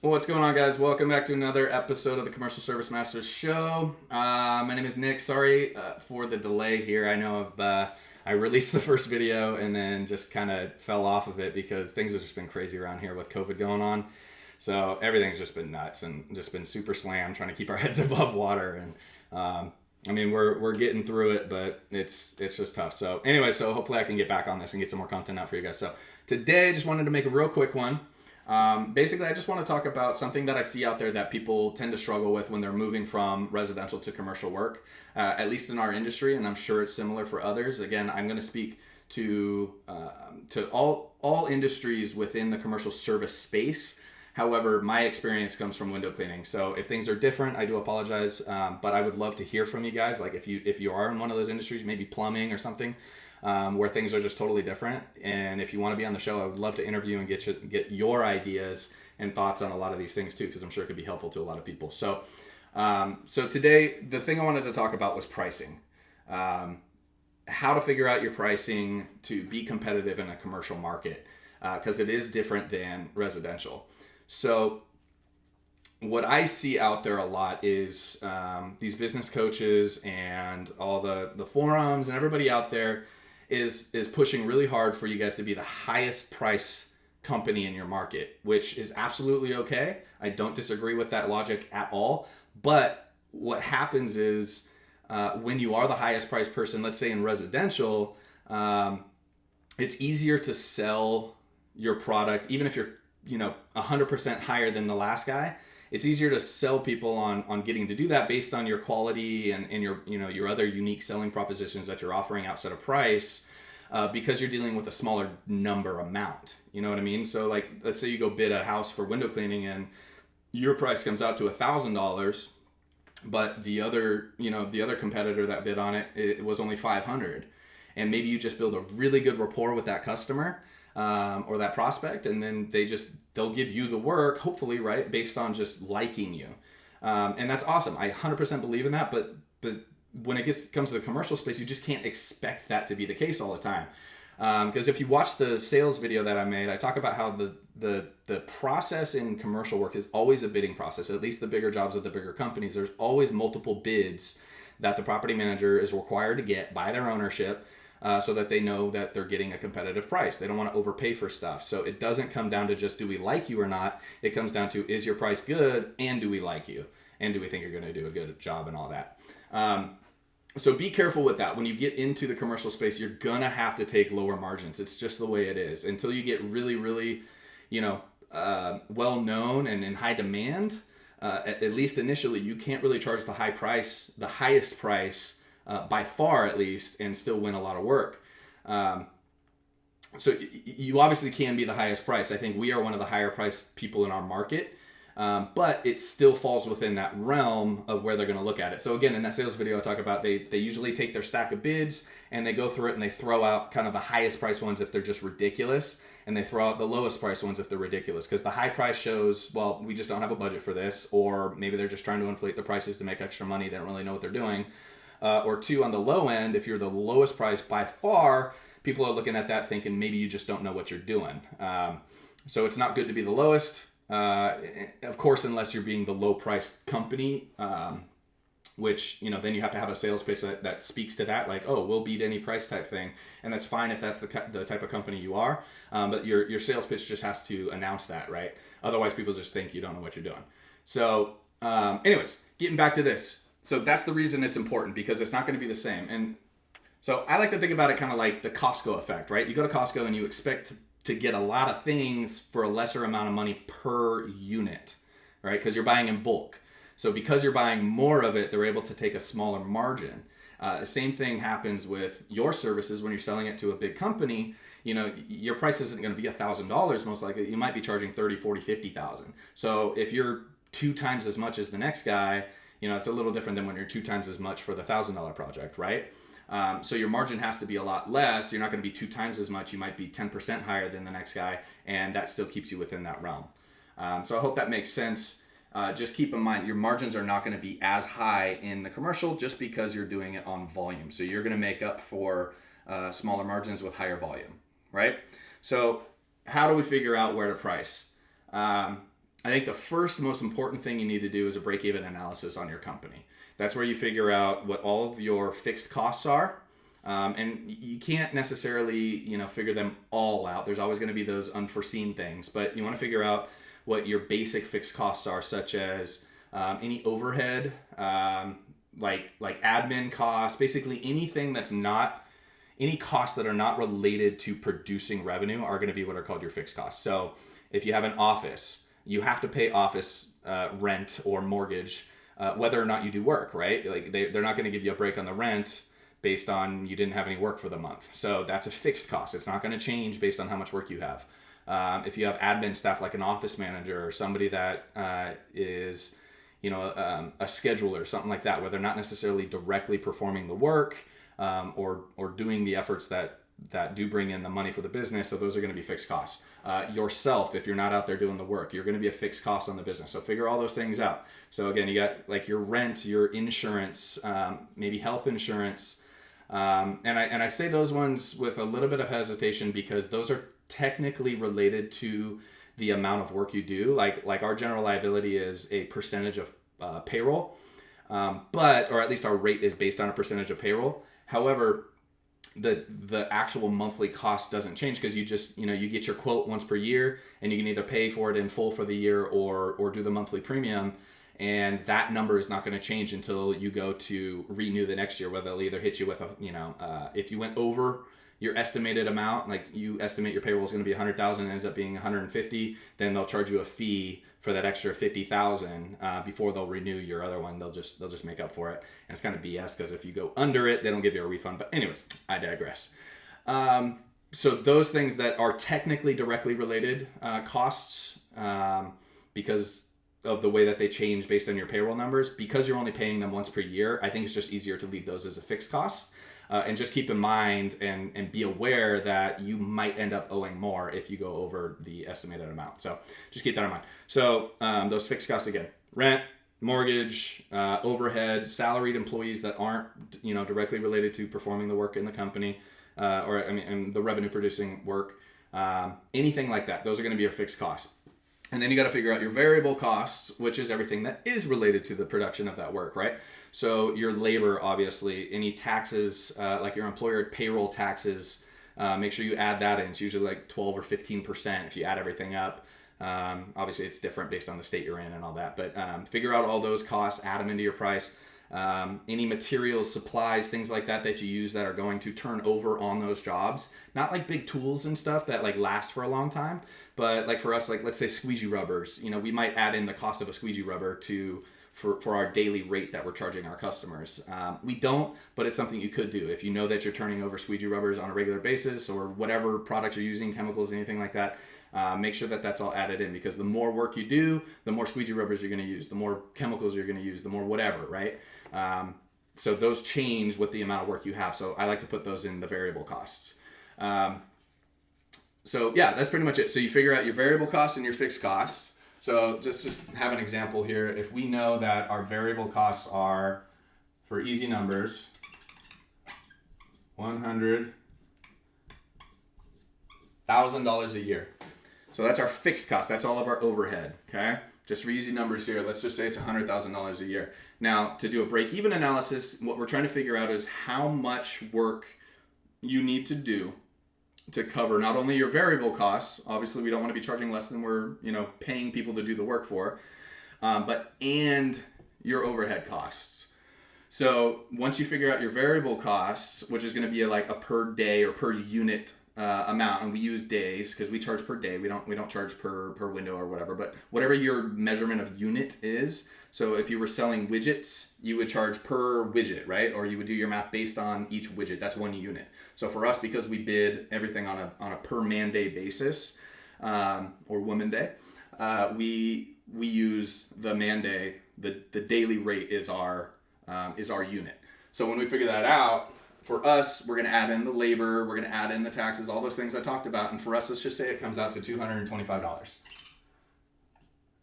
Well, what's going on, guys? Welcome back to another episode of the Commercial Service Masters Show. My name is Nick. Sorry for the delay here. I know I released the first video and then just kind of fell off of it because things have just been crazy around here with COVID going on. So everything's just been nuts and just been super slammed, trying to keep our heads above water. And we're getting through it, but it's just tough. So anyway, so hopefully I can get back on this and get some more content out for you guys. So today, I just wanted to make a real quick one. Basically, I just want to talk about something that I see out there that people tend to struggle with when they're moving from residential to commercial work, at least in our industry, and I'm sure it's similar for others. Again, I'm going to speak to all industries within the commercial service space. However, my experience comes from window cleaning. So if things are different, I do apologize, but I would love to hear from you guys. Like if you are in one of those industries, maybe plumbing or something, where things are just totally different. And if you want to be on the show, I would love to interview and get your ideas and thoughts on a lot of these things too, because I'm sure it could be helpful to a lot of people. So today, the thing I wanted to talk about was pricing. How to figure out your pricing to be competitive in a commercial market, because it is different than residential. So what I see out there a lot is these business coaches and all the forums and everybody out there is pushing really hard for you guys to be the highest price company in your market, which is absolutely okay. I don't disagree with that logic at all. But what happens is when you are the highest price person, let's say in residential, it's easier to sell your product, even if you're 100% higher than the last guy. It's easier to sell people on getting to do that based on your quality and your other unique selling propositions that you're offering outside of price, because you're dealing with a smaller number amount. You know what I mean? So like, let's say you go bid a house for window cleaning and your price comes out to $1,000, but the other competitor that bid on it was only $500, and maybe you just build a really good rapport with that customer. Or that prospect, and then they'll give you the work, hopefully, right, based on just liking you. And that's awesome. I 100% believe in that, but when it comes to the commercial space, you just can't expect that to be the case all the time. Because if you watch the sales video that I made, I talk about how the process in commercial work is always a bidding process. At least the bigger jobs with the bigger companies, there's always multiple bids that the property manager is required to get by their ownership, so that they know that they're getting a competitive price. They don't want to overpay for stuff. So it doesn't come down to just do we like you or not. It comes down to, is your price good, and do we like you? And do we think you're going to do a good job and all that? So be careful with that. When you get into the commercial space, you're going to have to take lower margins. It's just the way it is. Until you get really, really, well known and in high demand, at least initially, you can't really charge the highest price, by far at least, and still win a lot of work. So you obviously can be the highest price. I think we are one of the higher priced people in our market, but it still falls within that realm of where they're going to look at it. So again, in that sales video I talk about, they usually take their stack of bids and they go through it and they throw out kind of the highest price ones if they're just ridiculous, and they throw out the lowest price ones if they're ridiculous, because the high price shows, well, we just don't have a budget for this, or maybe they're just trying to inflate the prices to make extra money. They don't really know what they're doing. Or two, on the low end, if you're the lowest price by far, people are looking at that thinking maybe you just don't know what you're doing. So it's not good to be the lowest, of course, unless you're being the low priced company, which, then you have to have a sales pitch that speaks to that, like, oh, we'll beat any price type thing. And that's fine if that's the type of company you are. But your sales pitch just has to announce that, right? Otherwise, people just think you don't know what you're doing. So anyways, getting back to this. So that's the reason it's important, because it's not going to be the same. And so I like to think about it kind of like the Costco effect, right? You go to Costco and you expect to get a lot of things for a lesser amount of money per unit, right? Because you're buying in bulk. So because you're buying more of it, they're able to take a smaller margin. The same thing happens with your services when you're selling it to a big company. Your price isn't going to be $1,000 most likely. You might be charging 30, 40, 50,000. So if you're 2 times as much as the next guy, it's a little different than when you're 2 times as much for the $1,000 project, right? So your margin has to be a lot less. You're not going to be 2 times as much. You might be 10% higher than the next guy, and that still keeps you within that realm. So I hope that makes sense. Just keep in mind, your margins are not going to be as high in the commercial just because you're doing it on volume. So you're going to make up for smaller margins with higher volume, right? So how do we figure out where to price? I think the first most important thing you need to do is a break-even analysis on your company. That's where you figure out what all of your fixed costs are. And you can't necessarily, figure them all out. There's always going to be those unforeseen things, but you want to figure out what your basic fixed costs are, such as any overhead, like admin costs, basically anything that's not, any costs that are not related to producing revenue are going to be what are called your fixed costs. So if you have an office, you have to pay office rent or mortgage, whether or not you do work, right? Like they're not going to give you a break on the rent based on you didn't have any work for the month. So that's a fixed cost. It's not going to change based on how much work you have. If you have admin staff like an office manager or somebody that is, a scheduler, something like that, where they're not necessarily directly performing the work or doing the efforts that do bring in the money for the business. So those are going to be fixed costs. Yourself, if you're not out there doing the work, you're going to be a fixed cost on the business. So figure all those things out. So again, you got like your rent, your insurance, maybe health insurance. And I say those ones with a little bit of hesitation because those are technically related to the amount of work you do. Like our general liability is a percentage of payroll, or at least our rate is based on a percentage of payroll. However, the actual monthly cost doesn't change because you just, you get your quote once per year and you can either pay for it in full for the year or do the monthly premium. And that number is not going to change until you go to renew the next year, where they'll either hit you with if you went over your estimated amount, like you estimate your payroll is going to be 100,000 and ends up being 150, then they'll charge you a fee for that extra 50,000 before they'll renew your other one. They'll just make up for it. And it's kind of BS because if you go under it, they don't give you a refund. But anyways, I digress. So those things that are technically directly related costs, because of the way that they change based on your payroll numbers, because you're only paying them once per year, I think it's just easier to leave those as a fixed cost. And just keep in mind and be aware that you might end up owing more if you go over the estimated amount. So just keep that in mind. So those fixed costs again: rent, mortgage, overhead, salaried employees that aren't directly related to performing the work in the company, and the revenue producing work, anything like that. Those are going to be your fixed costs. And then you got to figure out your variable costs, which is everything that is related to the production of that work, right? So your labor, obviously, any taxes, like your employer payroll taxes, make sure you add that in. It's usually like 12 or 15% if you add everything up. Obviously, it's different based on the state you're in and all that. But figure out all those costs, add them into your price. Any materials, supplies, things like that you use that are going to turn over on those jobs. Not like big tools and stuff that like last for a long time, but like for us, like let's say squeegee rubbers, we might add in the cost of a squeegee rubber for our daily rate that we're charging our customers. We don't, but it's something you could do. If you know that you're turning over squeegee rubbers on a regular basis or whatever product you're using, chemicals, anything like that, make sure that that's all added in, because the more work you do, the more squeegee rubbers you're going to use, the more chemicals you're going to use, the more whatever, right? So those change with the amount of work you have. So I like to put those in the variable costs. So yeah, that's pretty much it. So you figure out your variable costs and your fixed costs. So just have an example here. If we know that our variable costs are, for easy numbers, $100,000 a year. So that's our fixed cost. That's all of our overhead, okay? Just for easy numbers here, let's just say it's $100,000 a year. Now, to do a break-even analysis, what we're trying to figure out is how much work you need to do to cover not only your variable costs. Obviously, we don't want to be charging less than we're paying people to do the work for, and your overhead costs. So once you figure out your variable costs, which is going to be like a per day or per unit amount, and we use days because we charge per day. We don't charge per window or whatever, but whatever your measurement of unit is. So if you were selling widgets, you would charge per widget, right? Or you would do your math based on each widget. That's 1 unit. So for us, because we bid everything on a per man day basis, or woman day, we use the man day. The daily rate is our unit. So when we figure that out, for us, we're going to add in the labor, we're going to add in the taxes, all those things I talked about. And for us, let's just say it comes out to $225.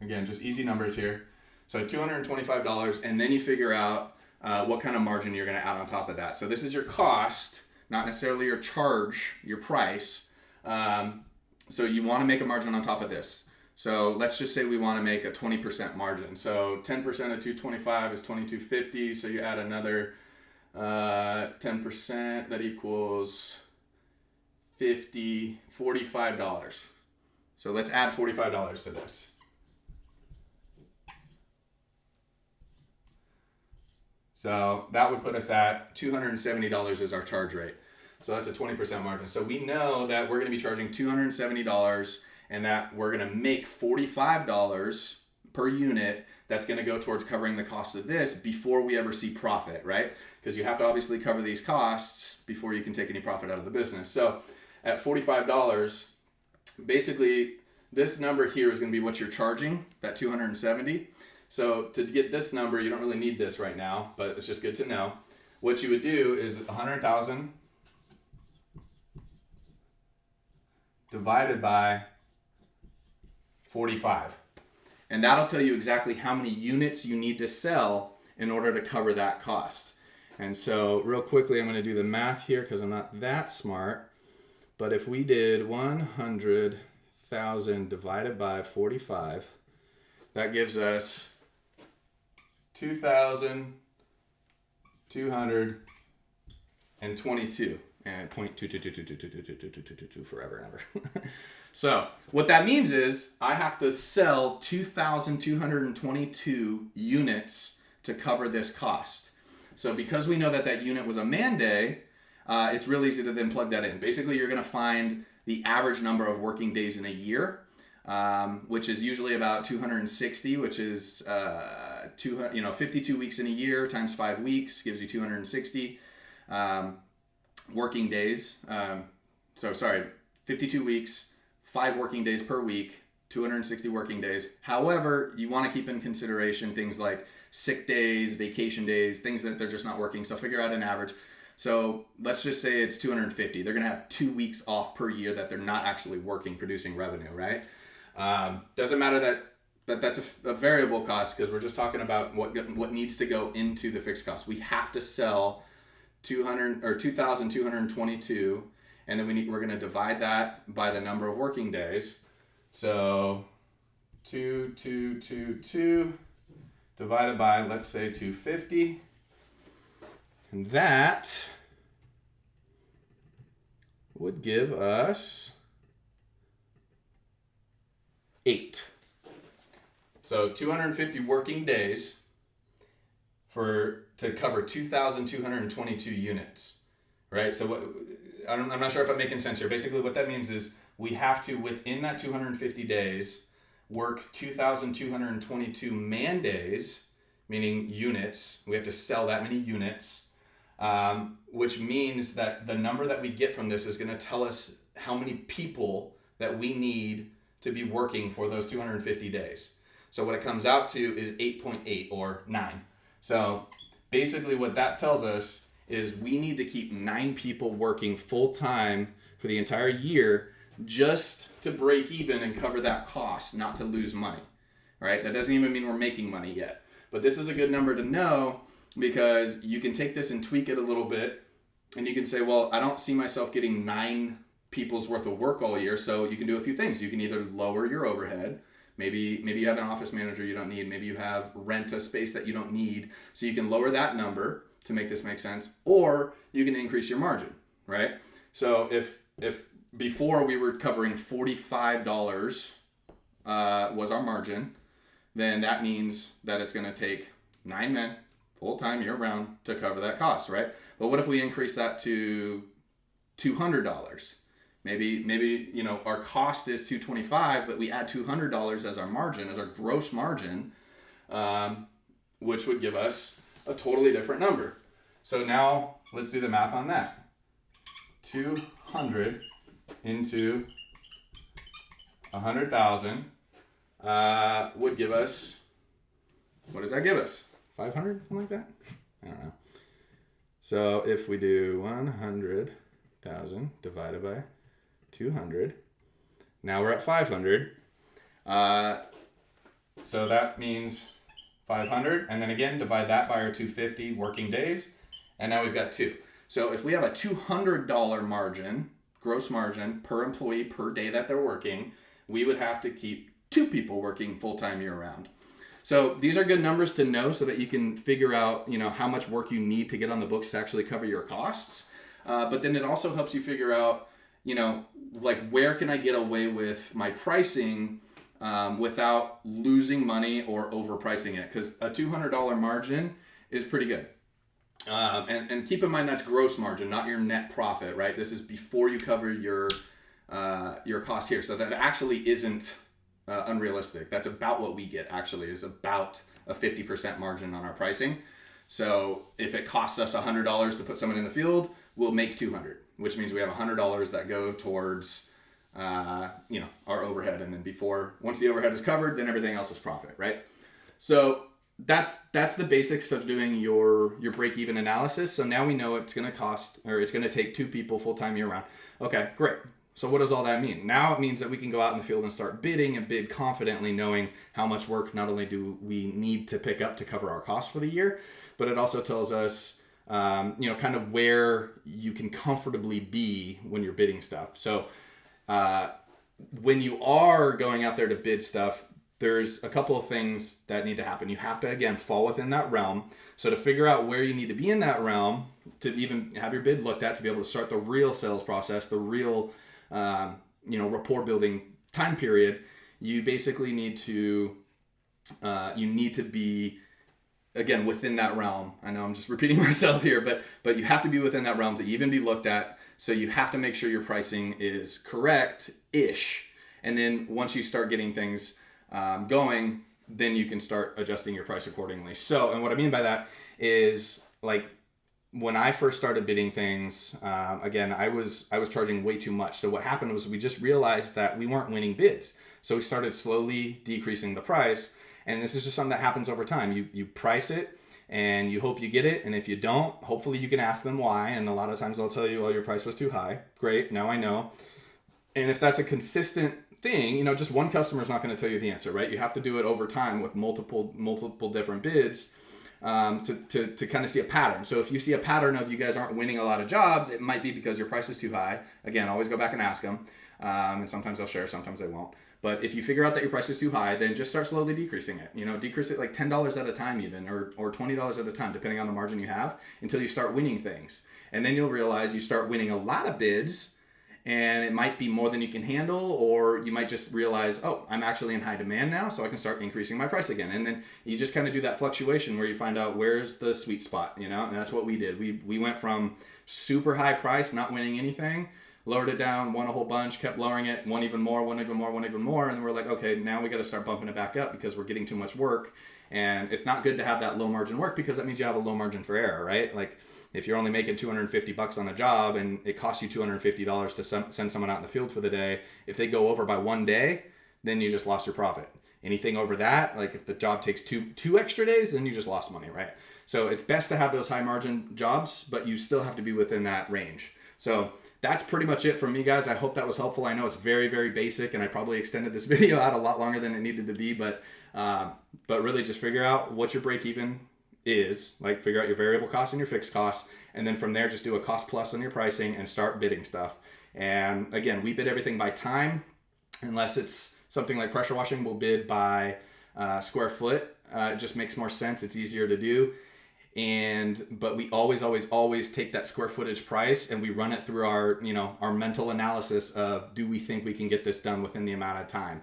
Again, just easy numbers here. So $225, and then you figure out what kind of margin you're going to add on top of that. So this is your cost, not necessarily your charge, your price. So you want to make a margin on top of this. So let's just say we want to make a 20% margin. So 10% of 225 is 2250. So you add another 10%, that equals $45. So let's add $45 to this. So that would put us at $270 as our charge rate. So that's a 20% margin. So we know that we're going to be charging $270 and that we're going to make $45 per unit. That's going to go towards covering the cost of this before we ever see profit, right? Because you have to obviously cover these costs before you can take any profit out of the business. So at $45, basically this number here is going to be what you're charging, that $270. So to get this number, you don't really need this right now, but it's just good to know. What you would do is 100,000 divided by 45. And that'll tell you exactly how many units you need to sell in order to cover that cost. And so real quickly, I'm going to do the math here because I'm not that smart. But if we did 100,000 divided by 45, that gives us 2,222 and 0.222222222 forever and ever. So what that means is I have to sell 2,222 units to cover this cost. So because we know that that unit was a man day, it's real easy to then plug that in. Basically, you're going to find the average number of working days in a year, which is usually about 260, which is 52 weeks in a year times 5 weeks gives you 260 working days. 52 weeks, 5 working days per week, 260 working days. However, you want to keep in consideration things like sick days, vacation days, things that they're just not working. So figure out an average. So let's just say it's 250. They're going to have 2 weeks off per year that they're not actually working, producing revenue, right? Doesn't matter that that's a variable cost because we're just talking about what needs to go into the fixed cost. We have to sell 2,222, and then we're going to divide that by the number of working days. So 2,222 divided by, let's say, 250. And that would give us 8. So 250 working days to cover 2,222 units, right? So I'm not sure if I'm making sense here. Basically what that means is we have to, within that 250 days, work 2,222 man days, meaning units. We have to sell that many units, which means that the number that we get from this is going to tell us how many people that we need to be working for those 250 days. So what it comes out to is 8.8 or 9. So basically what that tells us is we need to keep 9 people working full time for the entire year just to break even and cover that cost, not to lose money, right? That doesn't even mean we're making money yet. But this is a good number to know because you can take this and tweak it a little bit and you can say, well, I don't see myself getting 9 people's worth of work all year. So you can do a few things. You can either lower your overhead. Maybe you have an office manager you don't need. Maybe you have rent a space that you don't need. So you can lower that number to make this make sense, or you can increase your margin, right? So if before we were covering $45 was our margin, then that means that it's going to take 9 men full time year round to cover that cost, right? But what if we increase that to $200? Maybe our cost is $225, but we add $200 as our margin, as our gross margin, which would give us a totally different number. So now let's do the math on that. 200 into 100,000 would give us, what does that give us? 500, something like that? I don't know. So if we do 100,000 divided by 200, now we're at 500. So that means 500, and then again divide that by our 250 working days, and now we've got 2. So if we have a $200 margin, gross margin per employee per day that they're working, we would have to keep 2 people working full-time year-round. So these are good numbers to know so that you can figure out, how much work you need to get on the books to actually cover your costs. But then it also helps you figure out, where can I get away with my pricing without losing money or overpricing it? Because a $200 margin is pretty good. And keep in mind that's gross margin, not your net profit, right? This is before you cover your costs here. So that actually isn't unrealistic. That's about what we get, actually, is about a 50% margin on our pricing. So if it costs us $100 to put someone in the field, we'll make $200, which means we have $100 that go towards our overhead. And then once the overhead is covered, then everything else is profit, right? So that's the basics of doing your break-even analysis. So now we know it's going to take 2 people full-time year-round. Okay, great. So what does all that mean? Now it means that we can go out in the field and start bidding and bid confidently, knowing how much work not only do we need to pick up to cover our costs for the year, but it also tells us, kind of where you can comfortably be when you're bidding stuff. So when you are going out there to bid stuff, there's a couple of things that need to happen. You have to, again, fall within that realm. So to figure out where you need to be in that realm, to even have your bid looked at, to be able to start the real sales process, the real rapport building time period, you basically need to be, again, within that realm. I know I'm just repeating myself here, but you have to be within that realm to even be looked at. So you have to make sure your pricing is correct-ish. And then once you start getting things going, then you can start adjusting your price accordingly. So, and what I mean by that is, when I first started bidding things, again, I was charging way too much. So what happened was we just realized that we weren't winning bids. So we started slowly decreasing the price. And this is just something that happens over time. You price it and you hope you get it. And if you don't, hopefully you can ask them why. And a lot of times they'll tell you, well, your price was too high. Great, now I know. And if that's a consistent thing, just one customer is not going to tell you the answer, right? You have to do it over time with multiple different bids to kind of see a pattern. So if you see a pattern of you guys aren't winning a lot of jobs, it might be because your price is too high. Again, always go back and ask them. And sometimes they'll share, sometimes they won't. But if you figure out that your price is too high, then just start slowly decreasing it. Decrease it like $10 at a time even, or $20 at a time, depending on the margin you have, until you start winning things. And then you'll realize you start winning a lot of bids, and it might be more than you can handle, or you might just realize, oh, I'm actually in high demand now, so I can start increasing my price again. And then you just kind of do that fluctuation where you find out where's the sweet spot, and that's what we did. We went from super high price, not winning anything, lowered it down, won a whole bunch, kept lowering it, won even more, and then we're like, okay, now we got to start bumping it back up because we're getting too much work. And it's not good to have that low margin work because that means you have a low margin for error, right? Like if you're only making $250 on a job and it costs you $250 to send someone out in the field for the day, if they go over by 1 day, then you just lost your profit. Anything over that, like if the job takes two extra days, then you just lost money, right? So it's best to have those high margin jobs, but you still have to be within that range. So that's pretty much it from me, guys. I hope that was helpful. I know it's very, very basic, and I probably extended this video out a lot longer than it needed to be, but really just figure out what your break even is, like figure out your variable costs and your fixed costs, and then from there just do a cost plus on your pricing and start bidding stuff. And again, we bid everything by time, unless it's something like pressure washing. We'll bid by square foot. It just makes more sense. It's easier to do. But we always take that square footage price and we run it through our mental analysis of, do we think we can get this done within the amount of time?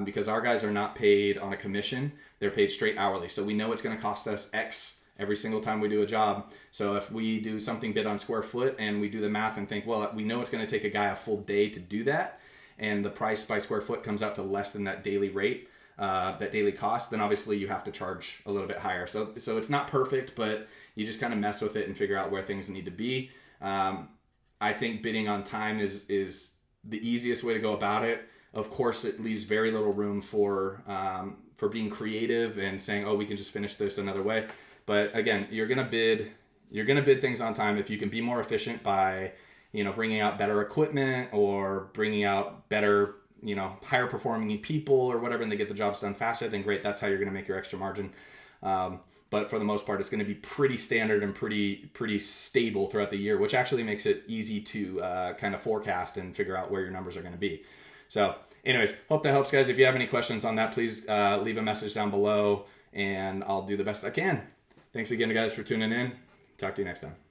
Because our guys are not paid on a commission, they're paid straight hourly. So we know it's going to cost us X every single time we do a job. So if we do something bid on square foot and we do the math and think, well, we know it's going to take a guy a full day to do that, and the price by square foot comes out to less than that daily rate, that daily cost, then obviously you have to charge a little bit higher. So it's not perfect, but you just kind of mess with it and figure out where things need to be. I think bidding on time is the easiest way to go about it. Of course, it leaves very little room for being creative and saying, oh, we can just finish this another way. But again, you're gonna bid things on time if you can be more efficient by, bringing out better equipment or bringing out better, higher performing people or whatever, and they get the jobs done faster. Then great, that's how you're gonna make your extra margin. But for the most part, it's going to be pretty standard and pretty stable throughout the year, which actually makes it easy to kind of forecast and figure out where your numbers are going to be. So anyways, hope that helps, guys. If you have any questions on that, please leave a message down below, and I'll do the best I can. Thanks again, guys, for tuning in. Talk to you next time.